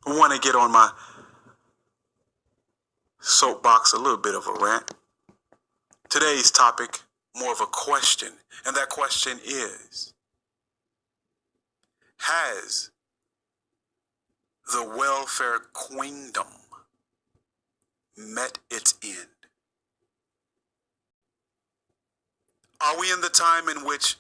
I want to get on my soapbox, a little bit of a rant. Today's topic, more of a question, and that question is, has the welfare queendom met its end? Are we in the time in which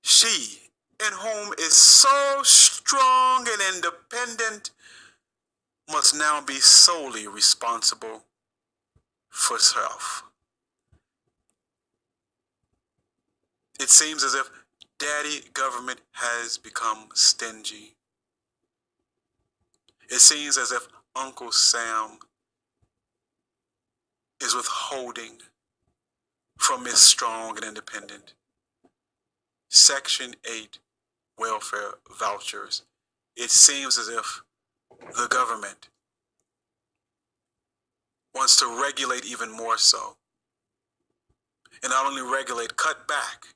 she, in whom is so strong and independent, must now be solely responsible for self? It seems as if daddy government has become stingy. It seems as if Uncle Sam is withholding from Miss Strong and Independent. Section 8 welfare vouchers. It seems as if the government wants to regulate even more so. And not only regulate, cut back.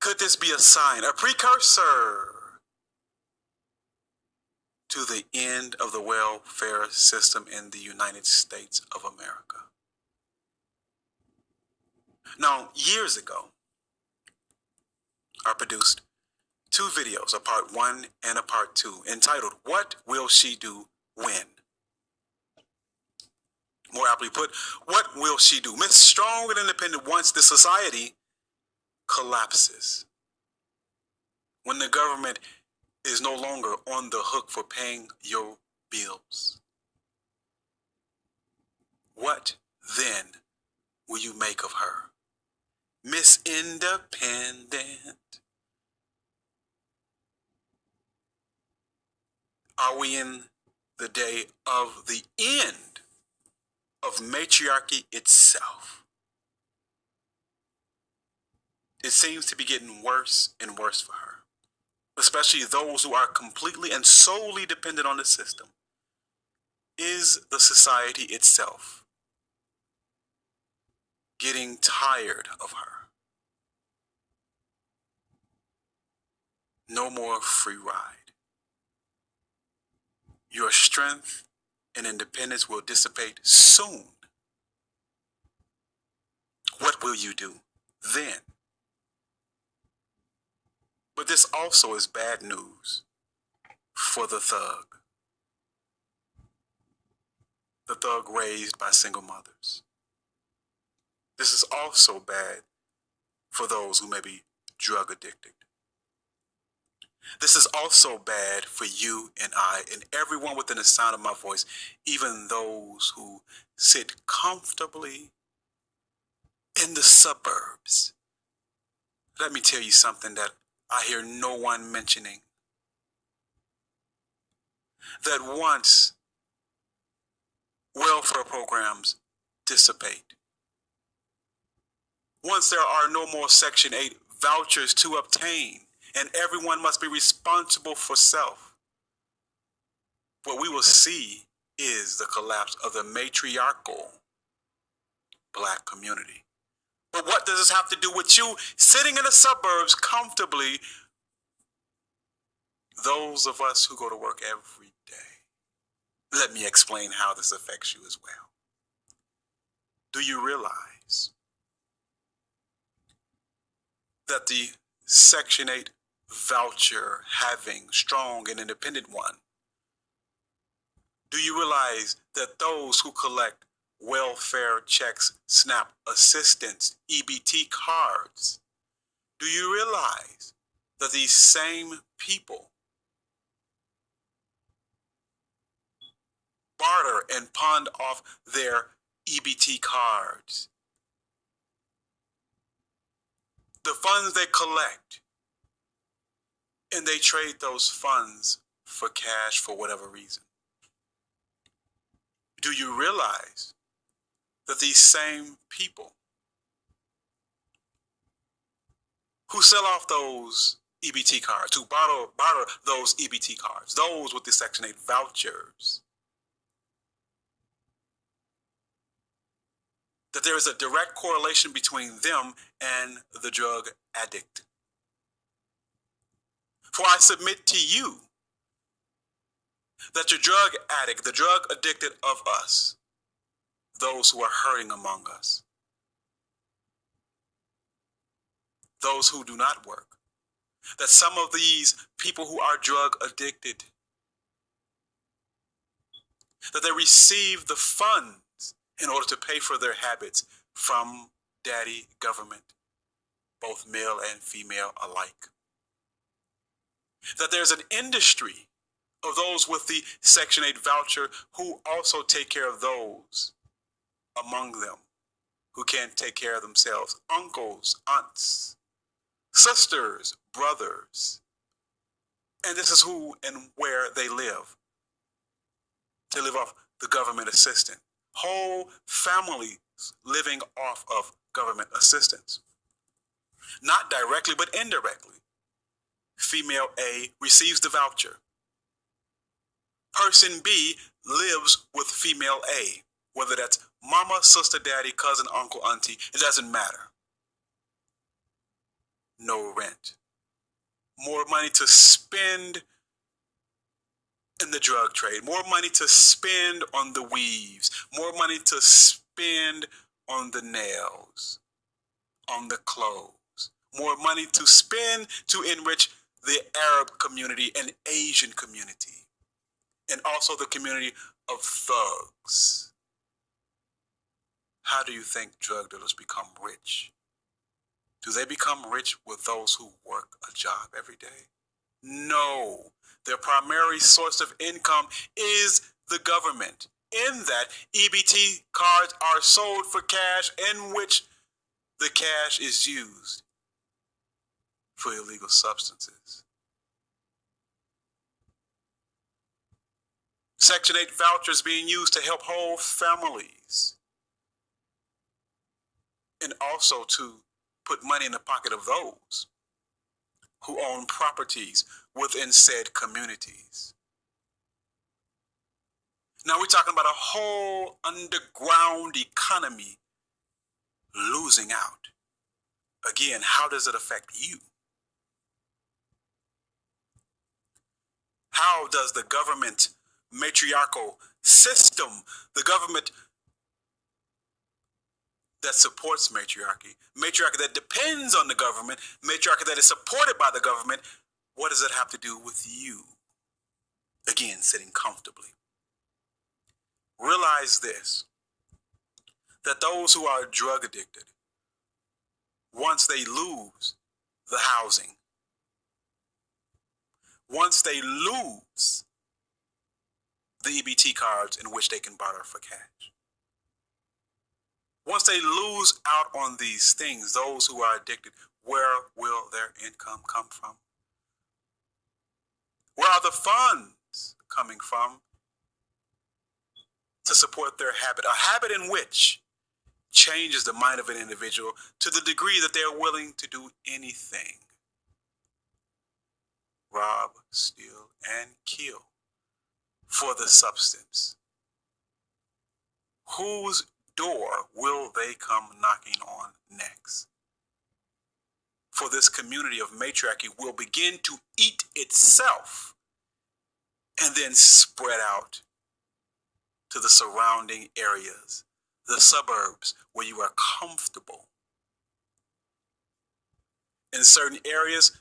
Could this be a sign, a precursor to the end of the welfare system in the United States of America? Now, years ago, I produced two videos, a part 1 and a part 2, entitled, What Will She Do When? More aptly put, what will she do? Miss Strong and Independent wants the society collapses. When the government is no longer on the hook for paying your bills. What then will you make of her? Miss Independent. Are we in the day of the end of matriarchy itself? It seems to be getting worse and worse for her, especially those who are completely and solely dependent on the system. Is the society itself getting tired of her? No more free ride. Your strength and independence will dissipate soon. What will you do then? But this also is bad news for the thug. The thug raised by single mothers. This is also bad for those who may be drug addicted. This is also bad for you and I and everyone within the sound of my voice, even those who sit comfortably in the suburbs. Let me tell you something that I hear no one mentioning. That once welfare programs dissipate, once there are no more Section 8 vouchers to obtain, and everyone must be responsible for self, what we will see is the collapse of the matriarchal Black community. But what does this have to do with you sitting in the suburbs comfortably, those of us who go to work every day? Let me explain how this affects you as well. Do you realize that the Section 8 voucher having strong and independent one, do you realize that those who collect welfare checks, SNAP assistance, EBT cards, do you realize that these same people barter and pawn off their EBT cards? The funds they collect, and they trade those funds for cash for whatever reason. Do you realize that these same people who sell off those EBT cards, who barter those EBT cards, those with the Section 8 vouchers, that there is a direct correlation between them and the drug addict? For I submit to you that your drug addict, the drug addicted of us, those who are hurting among us, those who do not work, that some of these people who are drug addicted, that they receive the funds in order to pay for their habits from daddy government, both male and female alike. That there's an industry of those with the Section 8 voucher who also take care of those among them who can't take care of themselves. Uncles, aunts, sisters, brothers. And this is who and where they live. They live off the government assistance. Whole families living off of government assistance. Not directly, but indirectly. Female A receives the voucher. Person B lives with female A, whether that's mama, sister, daddy, cousin, uncle, auntie, it doesn't matter. No rent. More money to spend in the drug trade, more money to spend on the weaves, more money to spend on the nails, on the clothes, more money to spend to enrich the Arab community and Asian community, and also the community of thugs. How do you think drug dealers become rich? Do they become rich with those who work a job every day? No. Their primary source of income is the government. In that, EBT cards are sold for cash, in which the cash is used for illegal substances. Section 8 vouchers being used to help whole families, and also to put money in the pocket of those who own properties within said communities. Now we're talking about a whole underground economy losing out. Again, how does it affect you? How does the government matriarchal system, the government that supports matriarchy that depends on the government, matriarchy that is supported by the government, what does it have to do with you? Again, sitting comfortably. Realize this, that those who are drug addicted, once they lose the housing, once they lose the EBT cards in which they can barter for cash, once they lose out on these things, those who are addicted, where will their income come from? Where are the funds coming from to support their habit? A habit in which changes the mind of an individual to the degree that they're willing to do anything. Rob, steal, and kill for the substance. Whose door will they come knocking on next? For this community of matriarchy will begin to eat itself and then spread out to the surrounding areas, the suburbs where you are comfortable. In certain areas,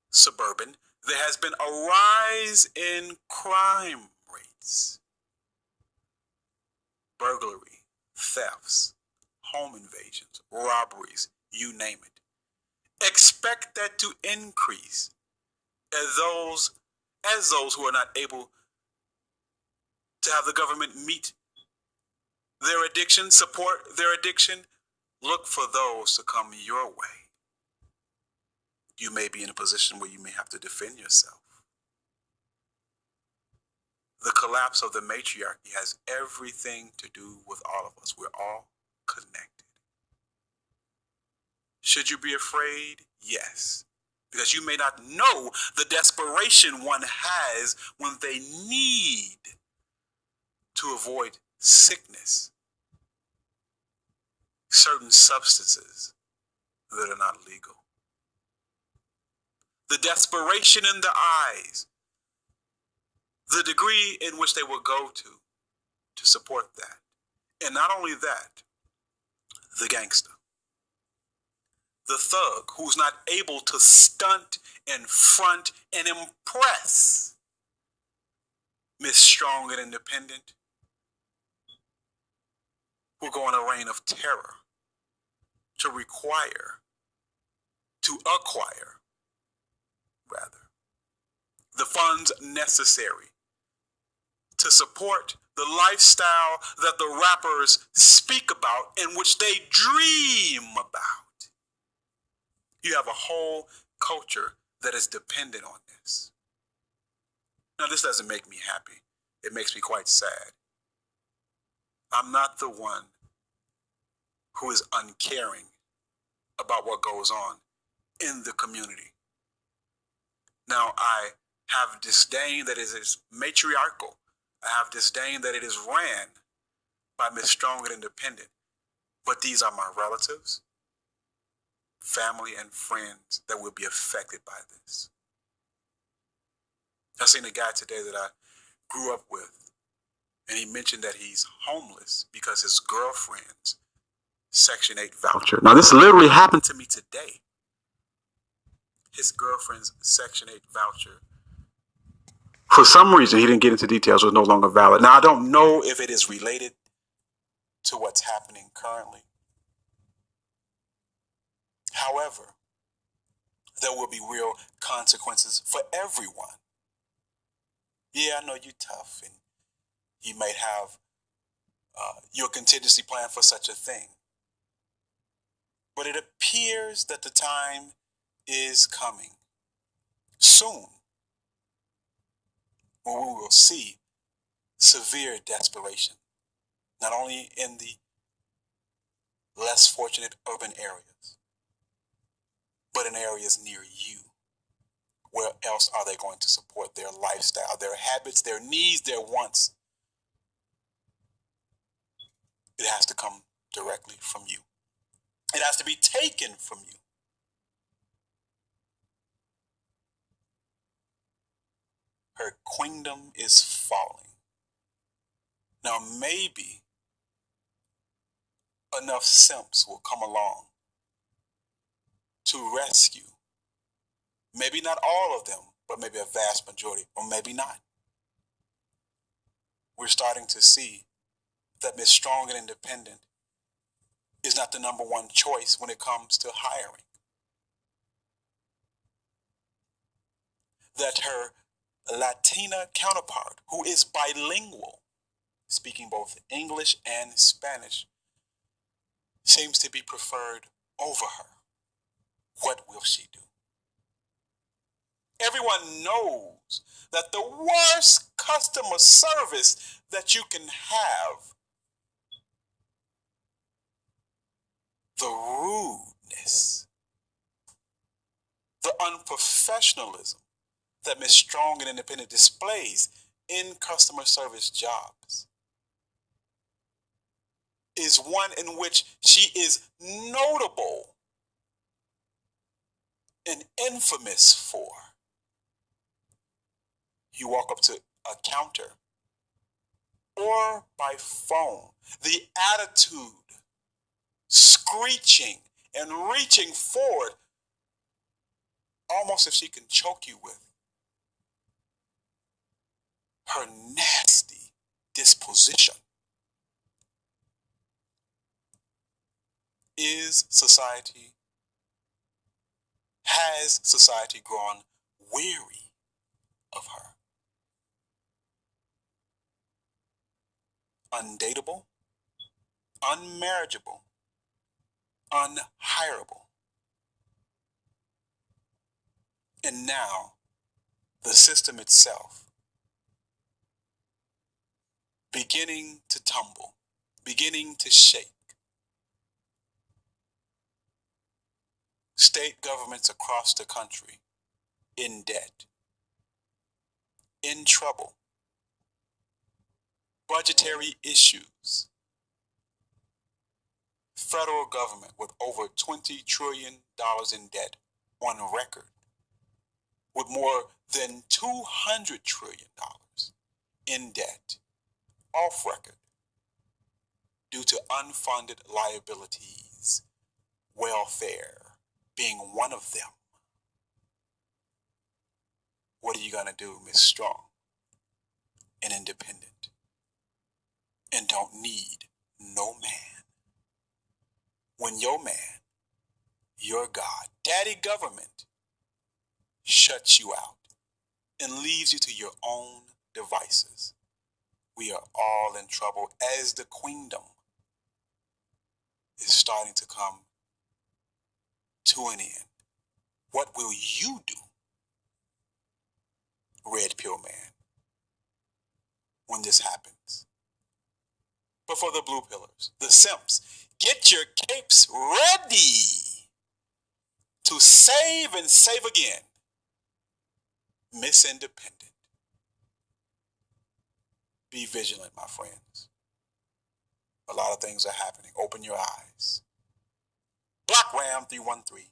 suburban, there has been a rise in crime rates. Burglary, thefts, home invasions, robberies, you name it. Expect that to increase as those who are not able to have the government meet their addiction, support their addiction, look for those to come your way. You may be in a position where you may have to defend yourself. The collapse of the matriarchy has everything to do with all of us. We're all connected. Should you be afraid? Yes. Because you may not know the desperation one has when they need to avoid sickness, certain substances that are not legal. The desperation in the eyes the degree in which they will go to support that. And not only that, the gangster, the thug who's not able to stunt and front and impress Miss Strong and Independent, will go on a reign of terror to acquire, the funds necessary to support the lifestyle that the rappers speak about and which they dream about. You have a whole culture that is dependent on this. Now, this doesn't make me happy. It makes me quite sad. I'm not the one who is uncaring about what goes on in the community. Now, I have disdain that it is matriarchal. I have disdain that it is ran by Miss Strong and Independent. But these are my relatives, family, and friends that will be affected by this. I seen a guy today that I grew up with, and he mentioned that he's homeless because his girlfriend's Section 8 voucher. Now, this literally happened to me today. His girlfriend's Section 8 voucher, for some reason, he didn't get into details, was no longer valid. Now, I don't know if it is related to what's happening currently. However, there will be real consequences for everyone. Yeah, I know you're tough, and you might have your contingency plan for such a thing. But it appears that the time is coming soon when we will see severe desperation, not only in the less fortunate urban areas, but in areas near you. Where else are they going to support their lifestyle, their habits, their needs, their wants? It has to come directly from you. It has to be taken from you. Her queendom is falling. Now, maybe enough simps will come along to rescue. Maybe not all of them, but maybe a vast majority, or maybe not. We're starting to see that Miss Strong and Independent is not the number one choice when it comes to hiring. That her Latina counterpart, who is bilingual, speaking both English and Spanish, seems to be preferred over her. What will she do? Everyone knows that the worst customer service that you can have, the rudeness, the unprofessionalism that Miss Strong and Independent displays in customer service jobs, is one in which she is notable and infamous for. You walk up to a counter or by phone, the attitude, screeching and reaching forward, almost if she can choke you with her nasty disposition. Has society grown weary of her? Undateable, unmarriageable, unhireable. And now, the system itself beginning to tumble, beginning to shake. State governments across the country in debt, in trouble, budgetary issues, federal government with over $20 trillion in debt on record, with more than $200 trillion in debt, off record, due to unfunded liabilities, welfare being one of them. What are you going to do, Miss Strong and independent, and don't need no man? When your man, your God, daddy government, shuts you out and leaves you to your own devices, we are all in trouble as the queendom is starting to come to an end. What will you do, Red Pill Man, when this happens? But for the blue pillars, the simps, get your capes ready to save and save again. Miss Independent. Be vigilant, my friends. A lot of things are happening. Open your eyes. Block Ram 313.